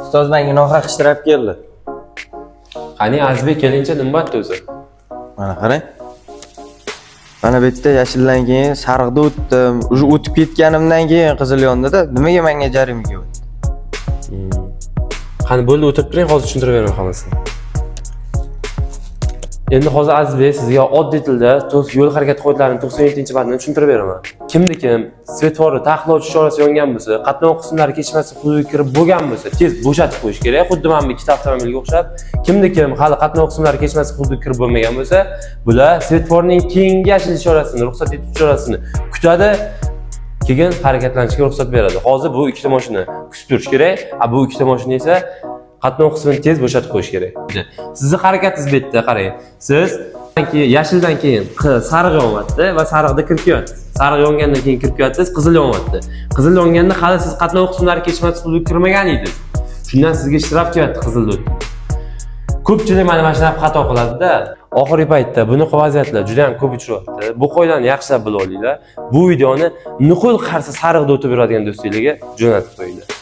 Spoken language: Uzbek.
ustoz menga nohaq ishtirab keldi. Qani Azizbek kelincha nima bo'pti o'zi? Mana qarang. Mana bu yerda yashildan keyin sariqda o'tdim. Уже o'tib ketganimdan keyin qizil yondida nimaga menga jarimaga o'tdi? Qani bo'ldi o'tirib turing, hozir tushuntirib beraman hammasini. Endi hozir Azizbek sizga oddiy tilda yo'l harakati qoidalarining 97-bandini tushuntirib beraman. Kimnikim svetforni taqiqlovchi chorasi yongan bo'lsa, qatnov qismlari kechmasi hududiga kirib bo'lgan bo'lsa, tez bo'shatib qo'yish kerak. Xuddi mana bu ikkita avtomobilga o'xshab, kimnikim hali qatnov qismlari kechmasi hududiga kirib bo'lmagan bo'lsa, bular svetforning keyingi yashil ishorasini, ruxsat etuvchi ishorasini kutadi. Keyin harakatlanishga ruxsat beradi. Hozir bu ikkita mashina kutib turish kerak, bu ikkita mashina esa qatnov qismini tez bo'shatib qo'yish kerak. Sizni harakatingiz bu yerda qarang. Siz yashildan keyin sariq yonyapti va sariqda kirib kelyapti. Sariq yongandan keyin kirib kelyapsiz, qizil yonyapti. Qizil yonganda hali siz qatnov qismlari kechmasi hududiga kirmagan edingiz. Shundan sizga shtraf kelyapti qizilda. Ko'pchilik mana shunaqa xato qiladi-da. Oxirgi paytda bunaqa vaziyatlar juda ham ko'p uchrayapti. Bu qoidani yaxshilab bilib olinglar. Bu videoni nuqul qarsa sariqda o'tib yuradigan do'stinglarga jo'natib qo'yinglar.